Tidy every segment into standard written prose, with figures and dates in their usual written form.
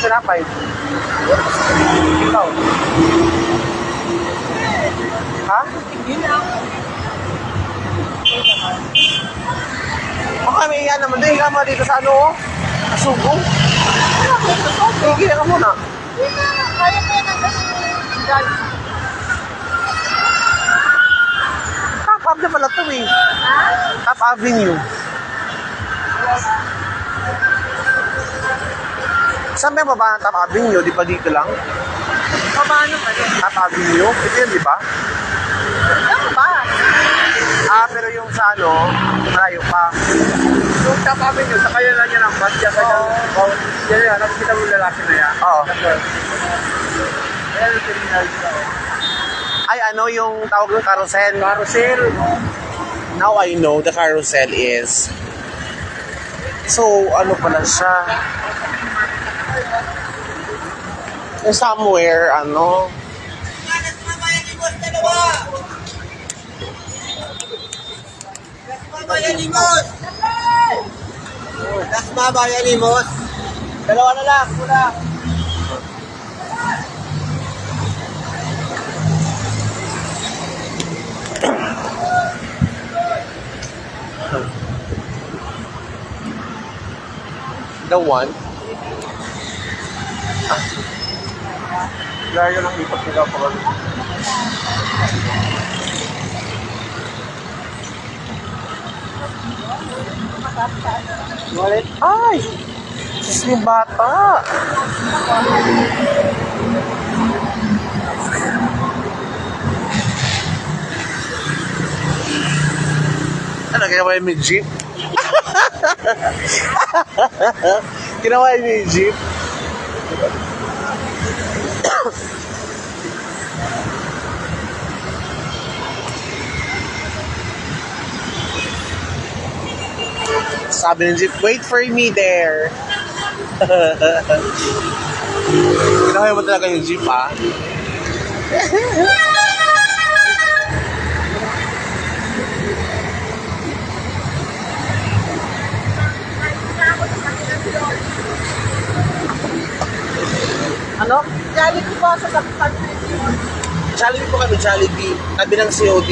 tinapay. Ikaw. Ha? Baka may iyan naman. Dahil ka mo dito sa ano, oh. Kasugo. Higil ka muna. Kaya ko yan ang Top Avenue pala to eh. Top Avenue. Saan ba yung baba ng Top Avenue? Di ba dito lang? Paano ba yun? Top Avenue? Ito yun, di ba? Ano ba? Pero yung sa ano, malayo pa. Yung Top Avenue, sa kaya lang yan ang bus dyan. Yan yan, nakikita mo yung lalaki na yan. Oo. Ayan yung terminal dito. Ay, ano yung tawag ng carousel? Carousel. Now I know the carousel is... So, ano pala siya? Somewhere, ano... Bayan Limos! Das Bayan Limos! Dalawa na lang, muna. The one? Layo lang ikot nila pa kami. Wallet? Ay! Sis yung bata! Ano, ginawa yung may jeep? Ginawa yung may jeep? Sabi ng jeep, wait for me there. Ginawa mo talaga yung jeep, ha? Ano? Jollibee po sa kapitag. Jollibee po kami, Jollibee. Tabi ng COD.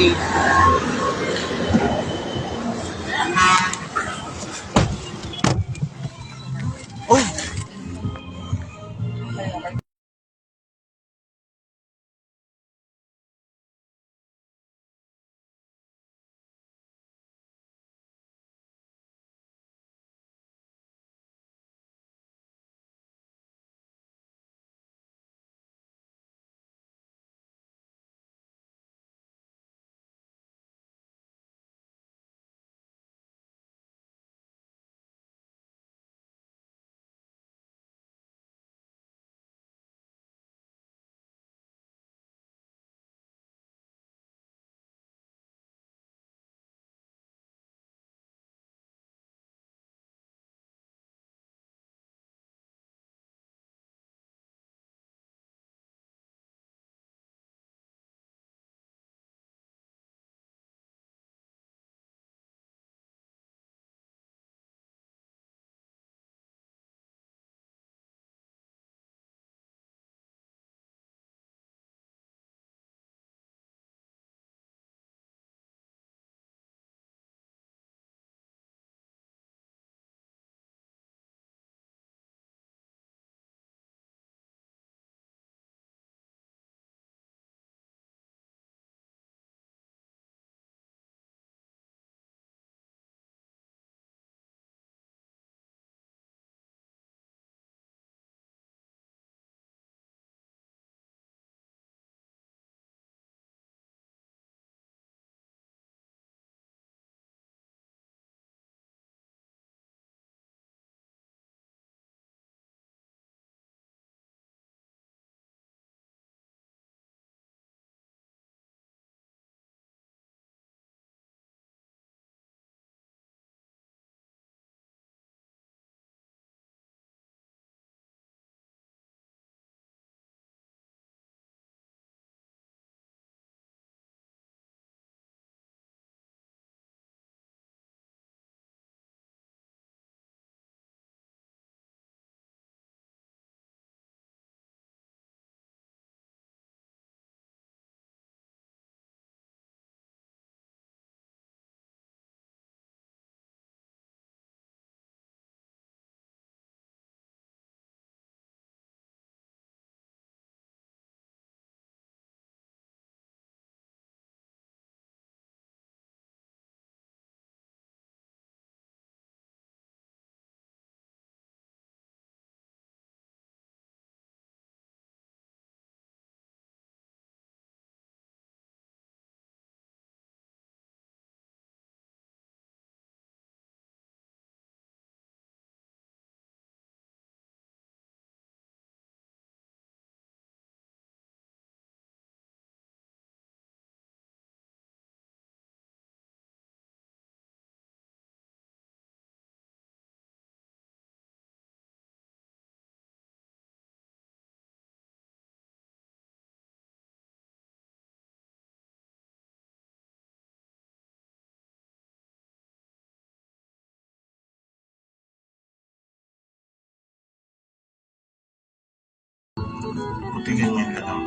Buti ganyan ka lang.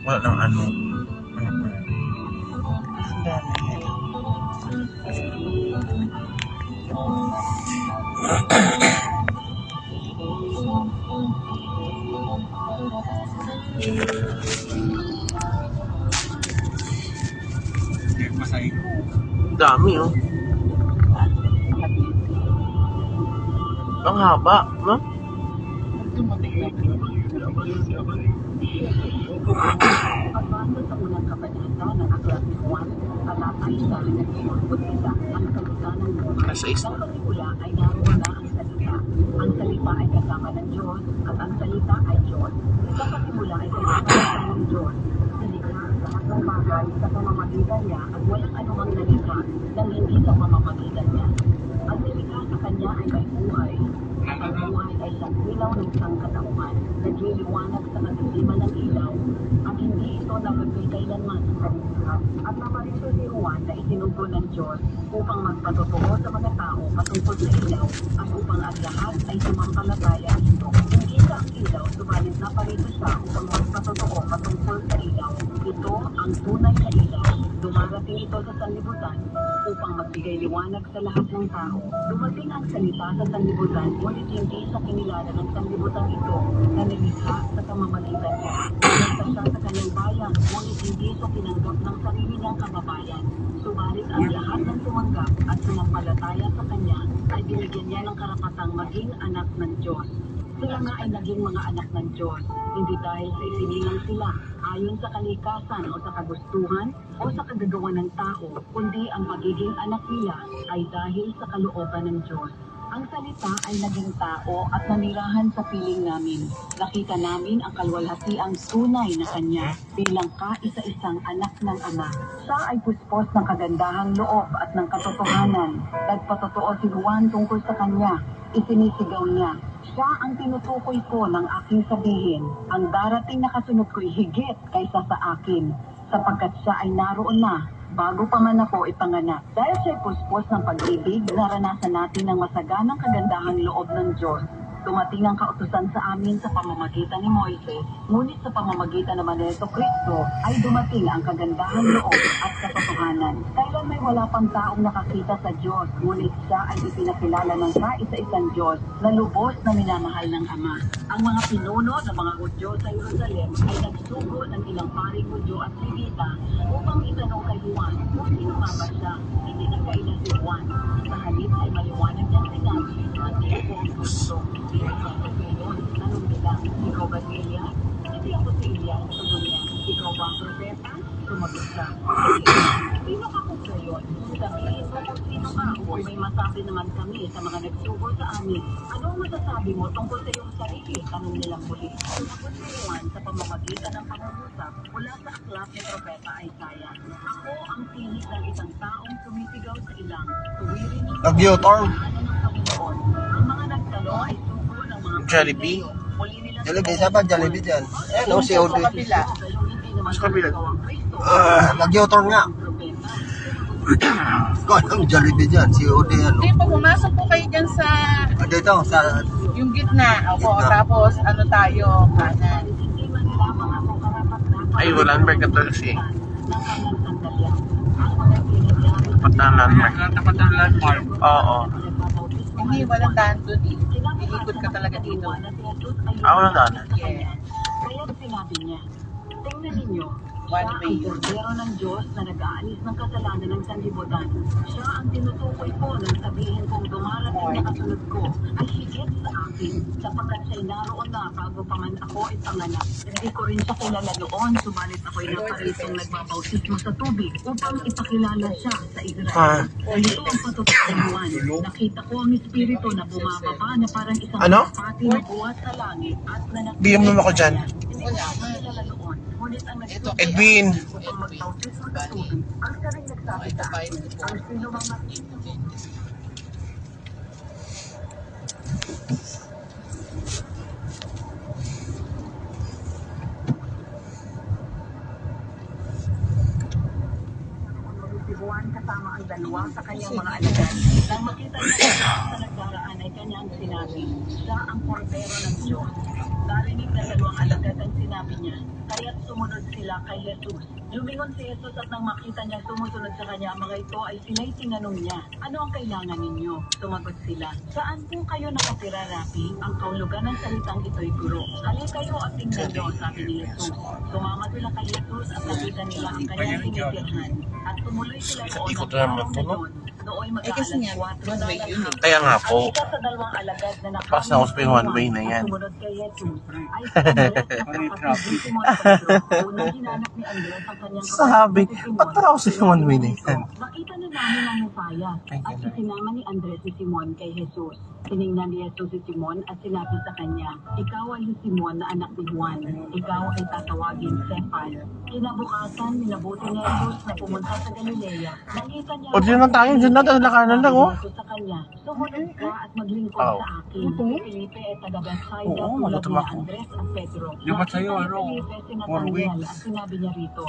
Wala nang ano. Ang dami nila. Masay ko. Dami oh. Ang haba, no? Pagbago sa unang kabanata ng Aklat ni Juan, talata 1 hanggang 21, ang salita ng buhay. Nasa isa. Sa pasimula ay naroon na ang salita. Ang salita ay kasama ng Diyos, at ang salita ay Diyos. Sa pasimula ay kasama ng Diyos. Nilikha ang lahat ng bagay sa pamamagitan niya at walang anumang nalikha nang hindi sa pamamagitan niya. Ang nilikha sa kanya ay may buhay. At ang buhay ay ilaw ng sangkatauhan, nagliliwanag sa kadiliman ng ilaw, at hindi ito nagagay kailanman sa kanila. At naparito si Juan na isinugo ng Diyos upang magpatotoo sa mga tao patungkol sa ilaw, at upang ang lahat ay sumampalataya ito. Hindi sa ang ilaw, subalit naparito siya upang magpatotoo patungkol sa ilaw. Ito ang tunay na ilaw. Dumarating ito sa sanlibutan upang magbigay liwanag sa lahat ng tao. Dumating ang salita sa sanlibutan, ngunit hindi sa kinilala ng sanlibutan ito na nilikha sa pamamagitan niya. Nagsa siya sa kanyang bayan, ngunit hindi ito tinanggap ng sarili niyang kababayan. Subalit ang lahat ng tumanggap at sumampalataya sa kanya ay binigyan niya ng karapatang maging anak ng Diyos. Sila nga ay naging mga anak ng Diyos, hindi dahil sa isinilang sila ayon sa kalikasan o sa kagustuhan o sa kagagawa ng tao, kundi ang pagiging anak nila ay dahil sa kalooban ng Diyos. Ang salita ay naging tao at nanirahan sa piling namin. Nakita namin ang kalwalhatiang tunay na kanya bilang kaisa-isang anak ng Ama. Siya ay puspos ng kagandahang loob at ng katotohanan. Nagpatotoo si Juan tungkol sa kanya. Isinisigaw niya, siya ang tinutukoy ko ng aking sabihin. Ang darating na kasunod ko'y higit kaysa sa akin, sapagkat siya ay naroon na bago pa man ako ipanganak. Dahil siya'y puspos ng pag-ibig, naranasan natin ang masaganang kagandahang loob ng Diyos. Dumating ang kautusan sa amin sa pamamagitan ni Moises, ngunit sa pamamagitan naman ni Jesucristo ay dumating ang kagandahang loob at katotohanan. Kailan may wala pang taong nakakita sa Diyos, ngunit siya ay ipinakilala ng kaisa-isang Diyos na lubos na minamahal ng Ama. Ang mga pinuno ng mga Hudyo sa Jerusalem ay nagsugo ng ilang paring Hudyo at Levita upang itanong kay Juan kung sino nga ba siya. Hindi na kailan si Juan. Sa halip ay maliwanag niyang sinabi na hindi ako ang Kristo. Anong nila? Ikaw ba si Elias? Hindi ako si Elias. Sagot niya. Ikaw ba ang propeta? Sumagot siya. Sino ka kung gayon? Sabihin mo kung sino ka kung may masabi naman kami sa mga nagsugo sa amin. Anong masasabi mo tungkol sa iyong sarili? Tanong nilang muli. Sagot ni Juan sa pamamagitan ng pangungusap mula sa aklat ni Propeta Isaiah. Ako ang tinig ng isang taong sumisigaw sa ilang. Tuwirin niyo Nag-U-turn. ng Panginoon. Ang mga nagtanong ay sugo ng mga Jollibee. Jollibee, saan ba Jollibee dyan? Ayan o, si Odi. Sa kabila. Nag-U-turn nga. Kung anong Jollibee dyan, si Odi yan. Hindi, pag pumasok po kayo dyan sa Dito, sa... yung gitna, opo, Gitna. tapos ano tayo, kanan. Ay, wala landmark na to kasi. Tapat na landmark. Tapat ng landmark. Oo. Hindi, walang daan doon eh. Iikot ka talaga dito. Walang daan. Yeah. Kaya sinabi niya, tingnan ninyo, One siya way. ang kordero ng Diyos na nag-aalis ng kasalanan ng sanlibutan. Siya ang tinutukoy ko nang sabihin kong dumarating na kasunod ko ay higit sa akin, sapagkat siya'y naroon na bago pa man ako ipanganak. Hindi ko rin siya kilala noon, subalit ako'y naparitong nagbabautismo sa tubig upang ipakilala siya sa Israel. Ito ang patutuan. Nakita ko ang Espiritu na bumababa na parang isang Ano? pati na buhat sa langit at na Bigyan mo ako dyan. Hindi ko siya kilala noon. Ngunit ang nagsusunod Edwin. upang magbautismo sa tubig, ang siya rin nagsabi sa akin, ang sino mang makita mo. Si Juan kasama ang dalawa sa kanyang mga alagad. Nang makita niya sa nagdaraan ay kanyang sinabi, siya ang kordero ng Diyos. Narinig na dalawang alagad ang sinabi niya, kaya't sumunod sila kay Jesus. Lumingon si Jesus at nang makita niya sumusunod sa kanya, ang mga ito ay sila'y tinanong niya, ano ang kailangan ninyo? Sumagot sila, saan po kayo nakatira, Rabi? Ang kaulugan ng salitang ito'y guro. Halika kayo at tingnan niyo, sabi ni Jesus. Sumama sila kay Jesus at nakita nila ang kanyang tinitirhan. At tumuloy sila doon Ikot ng naman araw ito, na no? yun. Nooy Eh kasi nga, mag-aalas 4 one way yun eh. Kaya nga po. ang isa sa dalawang alagad na Pas na ako sa one way na yan. at sumunod kay Jesus ay si Andres na kapatid ni Simon Pedro. Unang hinanap ni Andres ang kanyang Sabi, kapatid si Simon. ba't para ako sa one way na yan? Nakita na namin ang Mufaya at isinama ni Andres si Simon kay Jesus. Tiningnan ni Jesus si Simon at sinabi sa kanya, ikaw ay si Simon na anak ni Juan. Ikaw ay tatawagin Cephas. Kinabukasan, minabuti ni Jesus na pumunta sa Galilea. Nakita niya O, dyan lang tayo, dyan lang, nakanan lang, oh. sa kanya, sumunod ka at maglingkod Oh. sa akin. Si Felipe ay taga-Bethsaida Oo, tulad magutom ni ako. Andres at Pedro. Di ba sa'yo, Nakita ni ano, Felipe si 4 Nathanael weeks? at sinabi niya rito,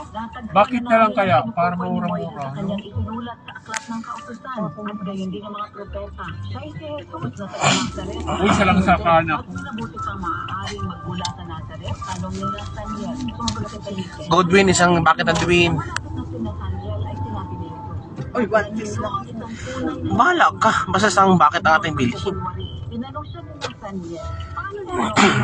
Bakit na lang kaya? Para tinutukoy ni murang-mura, Moises sa kanyang isinulat sa aklat ng kautusan at gayon din ang mga propeta. Siya ay si Jesus na taga Nazaret. Uy, siya lang sa kanak. At minabuti pa maaaring magmula sa Nazaret, tanong ni Nathanael. Sumagot si Felipe. Godwin, isang bakit ang diwin. Malapit na si Nathanael ay sinabi ni Jesus, Uy, one piece lang. Bahala ka, basta sa bakit ang ating bilhin. tinanong siya ni Nathanael, paano na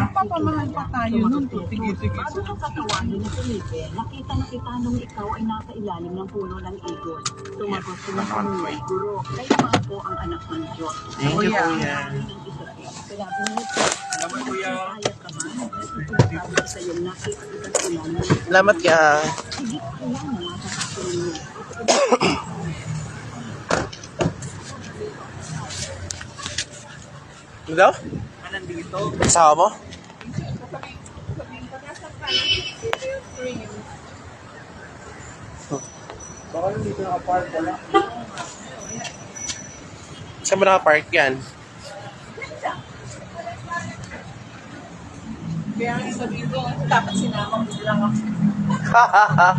Papamahal pa tayo nun. Sige. Bago ka tatawagin ni Felipe, nakita na kita nung ikaw ay nasa ilalim ng puno ng igos. Sumagot si Nathanael, Guro, kayo ba po ang anak ng Diyos? Thank you, Kuya. kuya. Sinabi niya, Salamat, kuya. ayat ka ba? Sabi ko sa iyo, nakita kita sa ilalim. Salamat ka. Sige, kaya na nakakasunin niya. Ano daw? Nandito. Kasama mo? Baka nung dito naka-park, wala. Saan ba nakapark yan? Kaya ang isa dito, dapat sinamang lang ako. Ha ha ha.